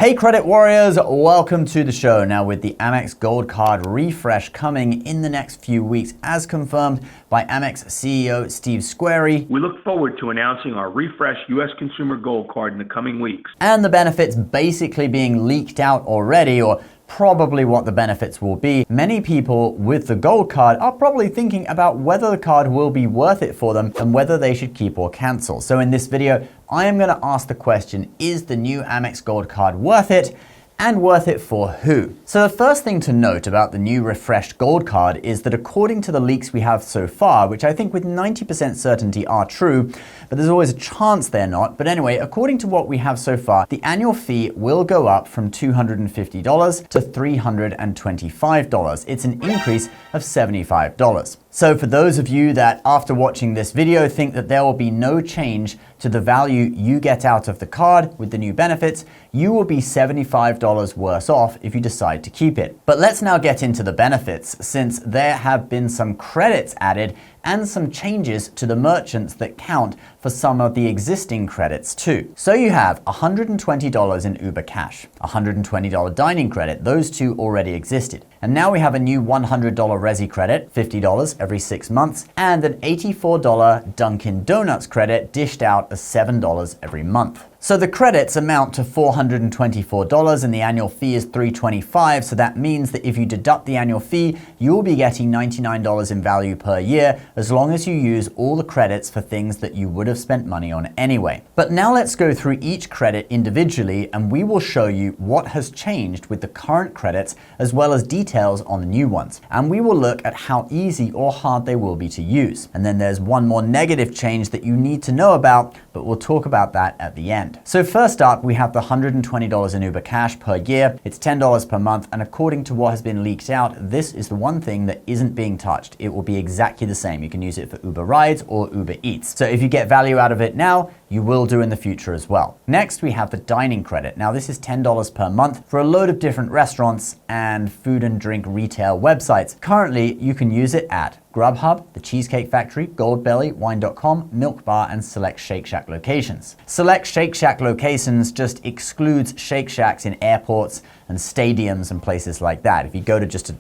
Hey credit warriors, welcome to the show. Now with the AMEX Gold Card refresh coming in the next few weeks as confirmed by AMEX CEO Steve Squeri. We look forward to announcing our refreshed U.S. Consumer Gold Card in the coming weeks. And the benefits basically being leaked out already, or probably what the benefits will be. Many people with the Gold Card are probably thinking about whether the card will be worth it for them and whether they should keep or cancel. So in this video, I am going to ask the question, is the new AMEX Gold Card worth it? And worth it for who? So the first thing to note about the new refreshed Gold Card is that according to the leaks we have so far, which I think with 90% certainty are true, but there's always a chance they're not. But anyway, according to what we have so far, the annual fee will go up from $250 to $325. It's an increase of $75. So for those of you that after watching this video think that there will be no change to the value you get out of the card with the new benefits, you will be $75 worse off if you decide to keep it. But let's now get into the benefits, since there have been some credits added and some changes to the merchants that count for some of the existing credits too. So you have $120 in Uber Cash, $120 dining credit, those two already existed. And now we have a new $100 Resy credit, $50 every 6 months, and an $84 Dunkin' Donuts credit dished out as $7 every month. So the credits amount to $424 and the annual fee is $325. So that means that if you deduct the annual fee, you'll be getting $99 in value per year, as long as you use all the credits for things that you would have spent money on anyway. But now let's go through each credit individually and we will show you what has changed with the current credits as well as details on the new ones. And we will look at how easy or hard they will be to use. And then there's one more negative change that you need to know about, but we'll talk about that at the end. So first up, we have the $120 in Uber Cash per year. It's $10 per month, and according to what has been leaked out, this is the one thing that isn't being touched. It will be exactly the same. You can use it for Uber Rides or Uber Eats. So if you get value out of it now, you will do in the future as well. Next, we have the dining credit. Now this is $10 per month for a load of different restaurants and food and drink retail websites. Currently, you can use it at Grubhub, the Cheesecake Factory, Goldbelly, Wine.com, Milk Bar, and select Shake Shack locations. Select Shake Shack locations just excludes Shake Shacks in airports and stadiums and places like that. If you go to just a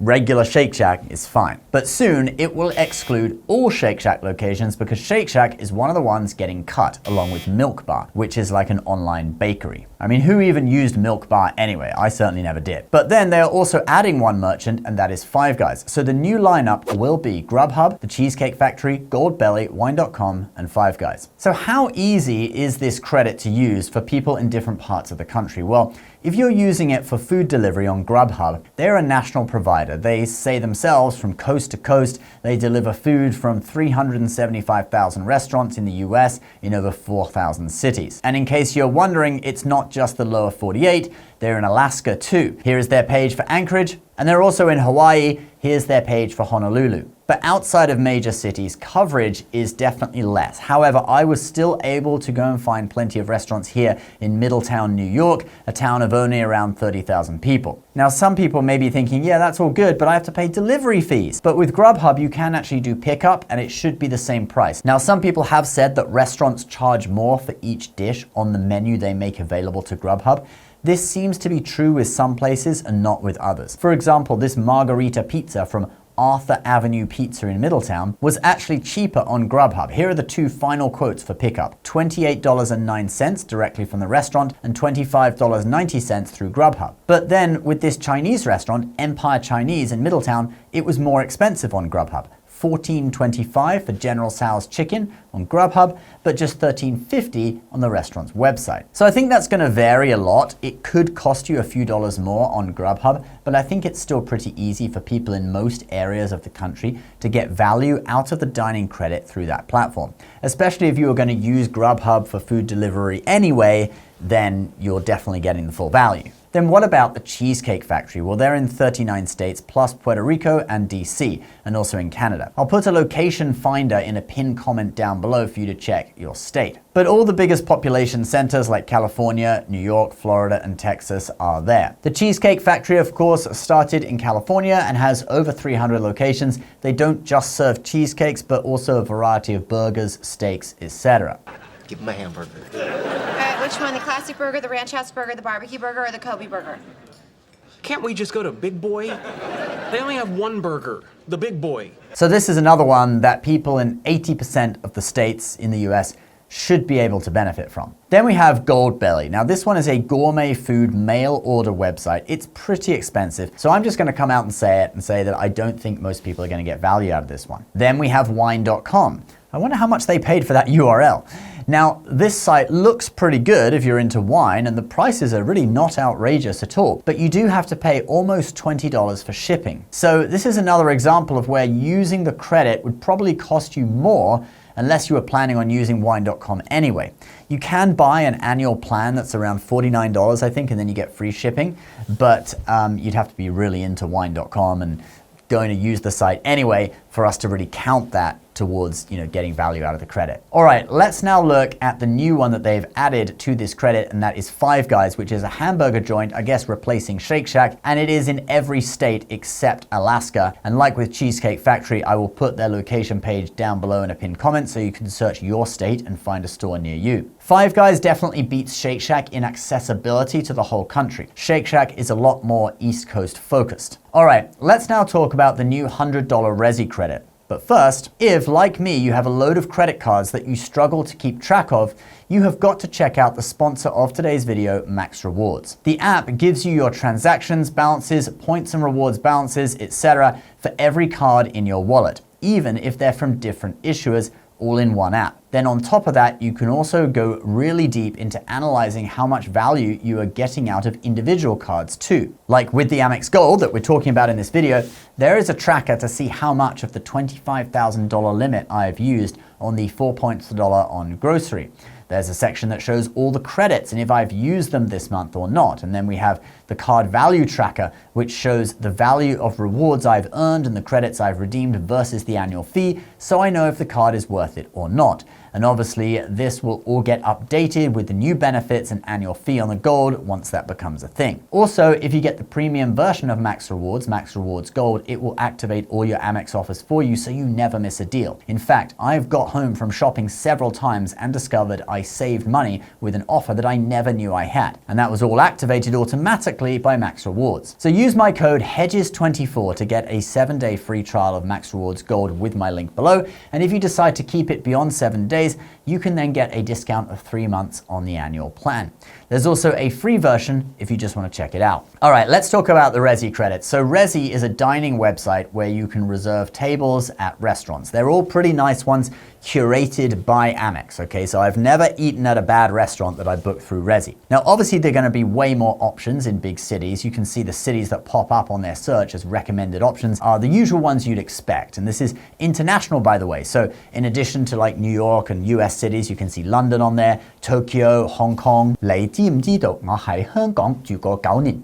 regular Shake Shack, it's fine. But soon it will exclude all Shake Shack locations because Shake Shack is one of the ones getting cut along with Milk Bar, which is like an online bakery. I mean, who even used Milk Bar anyway? I certainly never did. But then they are also adding one merchant, and that is Five Guys. So the new lineup will be Grubhub, the Cheesecake Factory, Goldbelly, Wine.com, and Five Guys. So how easy is this credit to use for people in different parts of the country? Well, if you're using it for food delivery on Grubhub, they're a national provider. They say themselves from coast to coast, they deliver food from 375,000 restaurants in the US in over 4,000 cities. And in case you're wondering, it's not just the lower 48, they're in Alaska too. Here is their page for Anchorage, and they're also in Hawaii. Here's their page for Honolulu. But outside of major cities, coverage is definitely less. However, I was still able to go and find plenty of restaurants here in Middletown, New York, a town of only around 30,000 people. Now, some people may be thinking, yeah, that's all good, but I have to pay delivery fees. But with Grubhub, you can actually do pickup and it should be the same price. Now, some people have said that restaurants charge more for each dish on the menu they make available to Grubhub. This seems to be true with some places and not with others. For example, this margarita pizza from Arthur Avenue Pizza in Middletown was actually cheaper on Grubhub. Here are the two final quotes for pickup. $28.09 directly from the restaurant and $25.90 through Grubhub. But then with this Chinese restaurant, Empire Chinese in Middletown, it was more expensive on Grubhub. $14.25 for General Tso's chicken on Grubhub, but just $13.50 on the restaurant's website. So I think that's going to vary a lot. It could cost you a few dollars more on Grubhub, but I think it's still pretty easy for people in most areas of the country to get value out of the dining credit through that platform. Especially if you are going to use Grubhub for food delivery anyway, then you're definitely getting the full value. Then what about the Cheesecake Factory? Well, they're in 39 states plus Puerto Rico and DC, and also in Canada. I'll put a location finder in a pinned comment down below for you to check your state. But all the biggest population centers like California, New York, Florida, and Texas are there. The Cheesecake Factory, of course, started in California and has over 300 locations. They don't just serve cheesecakes, but also a variety of burgers, steaks, etc. Give him a hamburger. Which one? The classic burger, the ranch house burger, the barbecue burger, or the Kobe burger? Can't we just go to Big Boy? They only have one burger, the Big Boy. So this is another one that people in 80% of the states in the US should be able to benefit from. Then we have Goldbelly. Now this one is a gourmet food mail order website. It's pretty expensive, so I'm just gonna come out and say it and say that I don't think most people are gonna get value out of this one. Then we have wine.com. I wonder how much they paid for that URL. Now, this site looks pretty good if you're into wine, and the prices are really not outrageous at all, but you do have to pay almost $20 for shipping. So this is another example of where using the credit would probably cost you more unless you were planning on using wine.com anyway. You can buy an annual plan that's around $49, I think, and then you get free shipping, but you'd have to be really into wine.com and going to use the site anyway for us to really count that towards, getting value out of the credit. All right, let's now look at the new one that they've added to this credit, and that is Five Guys, which is a hamburger joint, I guess replacing Shake Shack, and it is in every state except Alaska. And like with Cheesecake Factory, I will put their location page down below in a pinned comment so you can search your state and find a store near you. Five Guys definitely beats Shake Shack in accessibility to the whole country. Shake Shack is a lot more East Coast focused. All right, let's now talk about the new $100 Resy credit. But first, if, like me, you have a load of credit cards that you struggle to keep track of, you have got to check out the sponsor of today's video, Max Rewards. The app gives you your transactions, balances, points and rewards balances, etc. for every card in your wallet, even if they're from different issuers, all in one app. Then on top of that, you can also go really deep into analyzing how much value you are getting out of individual cards too. Like with the AMEX Gold that we're talking about in this video, there is a tracker to see how much of the $25,000 limit I have used on the 4 points per dollar on grocery. There's a section that shows all the credits and if I've used them this month or not. And then we have the card value tracker, which shows the value of rewards I've earned and the credits I've redeemed versus the annual fee, so I know if the card is worth it or not. And obviously, this will all get updated with the new benefits and annual fee on the Gold once that becomes a thing. Also, if you get the premium version of Max Rewards Gold, it will activate all your Amex offers for you so you never miss a deal. In fact, I've got home from shopping several times and discovered I saved money with an offer that I never knew I had. And that was all activated automatically by Max Rewards. So use my code HEDGES24 to get a 7-day free trial of Max Rewards Gold with my link below. And if you decide to keep it beyond 7 days, you can then get a discount of 3 months on the annual plan. There's also a free version if you just want to check it out. All right, let's talk about the Resy credits. So Resy is a dining website where you can reserve tables at restaurants. They're all pretty nice ones, curated by Amex, okay? So I've never eaten at a bad restaurant that I booked through Resy. Now, obviously, there are gonna be way more options in big cities. You can see the cities that pop up on their search as recommended options are the usual ones you'd expect. And this is international, by the way. So in addition to like New York and US cities, you can see London on there, Tokyo, Hong Kong. 你知唔知道我喺香港住過9年?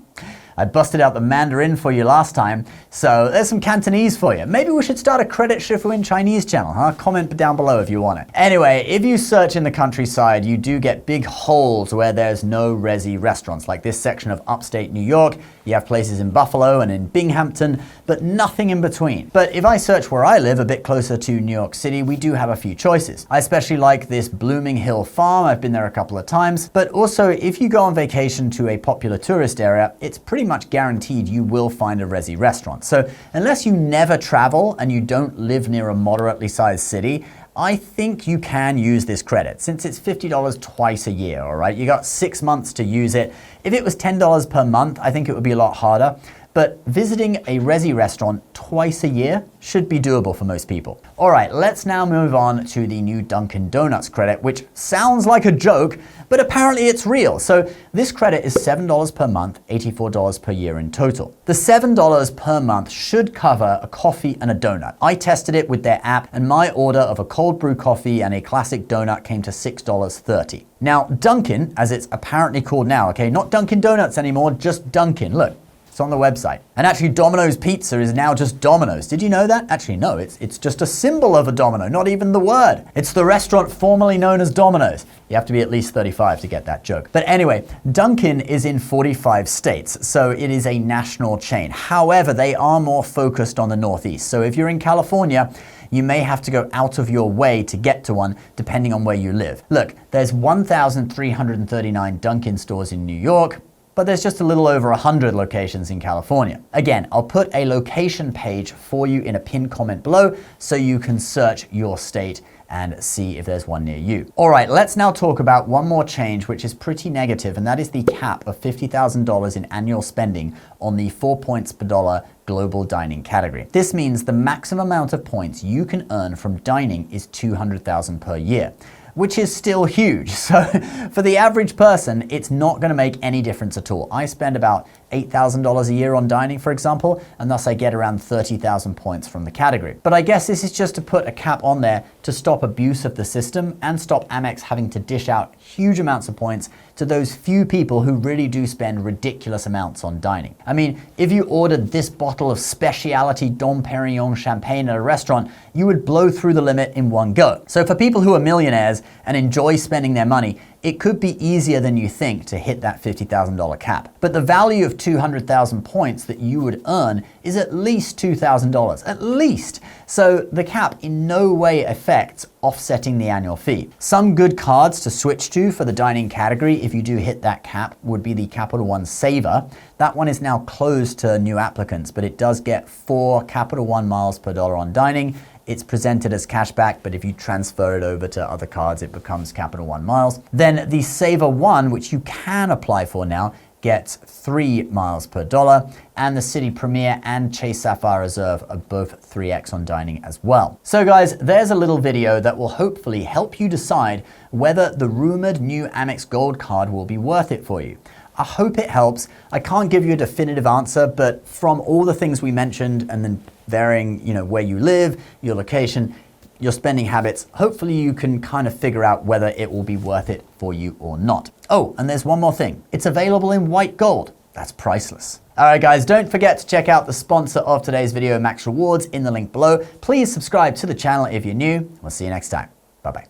I busted out the Mandarin for you last time, so there's some Cantonese for you. Maybe we should start a Credit Shifu in Chinese channel, huh? Comment down below if you want it. Anyway, if you search in the countryside, you do get big holes where there's no Resy restaurants, like this section of upstate New York. You have places in Buffalo and in Binghamton, but nothing in between. But if I search where I live, a bit closer to New York City, we do have a few choices. I especially like this Blooming Hill Farm. I've been there a couple of times. But also, if you go on vacation to a popular tourist area, it's pretty much guaranteed you will find a Resy restaurant. So unless you never travel and you don't live near a moderately sized city, I think you can use this credit since it's $50 twice a year, all right? You got 6 months to use it. If it was $10 per month, I think it would be a lot harder. But visiting a Resy restaurant twice a year should be doable for most people. All right, let's now move on to the new Dunkin' Donuts credit, which sounds like a joke, but apparently it's real. So this credit is $7 per month, $84 per year in total. The $7 per month should cover a coffee and a donut. I tested it with their app, and my order of a cold brew coffee and a classic donut came to $6.30. Now, Dunkin', as it's apparently called now, okay, not Dunkin' Donuts anymore, just Dunkin', look. It's on the website. And actually Domino's Pizza is now just Domino's. Did you know that? Actually, no, it's just a symbol of a domino, not even the word. It's the restaurant formerly known as Domino's. You have to be at least 35 to get that joke. But anyway, Dunkin' is in 45 states, so it is a national chain. However, they are more focused on the Northeast. So if you're in California, You may have to go out of your way to get to one, depending on where you live. Look, there's 1,339 Dunkin' stores in New York, but there's just a little over 100 locations in California. Again, I'll put a location page for you in a pinned comment below so you can search your state and see if there's one near you. All right, let's now talk about one more change which is pretty negative, and that is the cap of $50,000 in annual spending on the 4 points per dollar global dining category. This means the maximum amount of points you can earn from dining is $200,000 per year, which is still huge. So for the average person, it's not gonna make any difference at all. I spend about $8,000 a year on dining, for example, and thus I get around 30,000 points from the category. But I guess this is just to put a cap on there to stop abuse of the system and stop Amex having to dish out huge amounts of points to those few people who really do spend ridiculous amounts on dining. I mean, if you ordered this bottle of specialty Dom Perignon champagne at a restaurant, you would blow through the limit in one go. So for people who are millionaires and enjoy spending their money, it could be easier than you think to hit that $50,000 cap. But the value of 200,000 points that you would earn is at least $2,000, at least. So the cap in no way affects offsetting the annual fee. Some good cards to switch to for the dining category if you do hit that cap would be the Capital One Saver. That one is now closed to new applicants, but it does get 4 Capital One miles per dollar on dining. It's presented as cashback, but if you transfer it over to other cards, it becomes Capital One miles. Then the Saver One, which you can apply for now, gets 3 miles per dollar, and the City Premier and Chase Sapphire Reserve are both 3x on dining as well. So guys, there's a little video that will hopefully help you decide whether the rumored new Amex Gold card will be worth it for you. I hope it helps. I can't give you a definitive answer, but from all the things we mentioned and then varying, where you live, your location, your spending habits, hopefully you can kind of figure out whether it will be worth it for you or not. Oh, and there's one more thing. It's available in white gold. That's priceless. All right, guys, don't forget to check out the sponsor of today's video, Max Rewards, in the link below. Please subscribe to the channel if you're new. We'll see you next time. Bye-bye.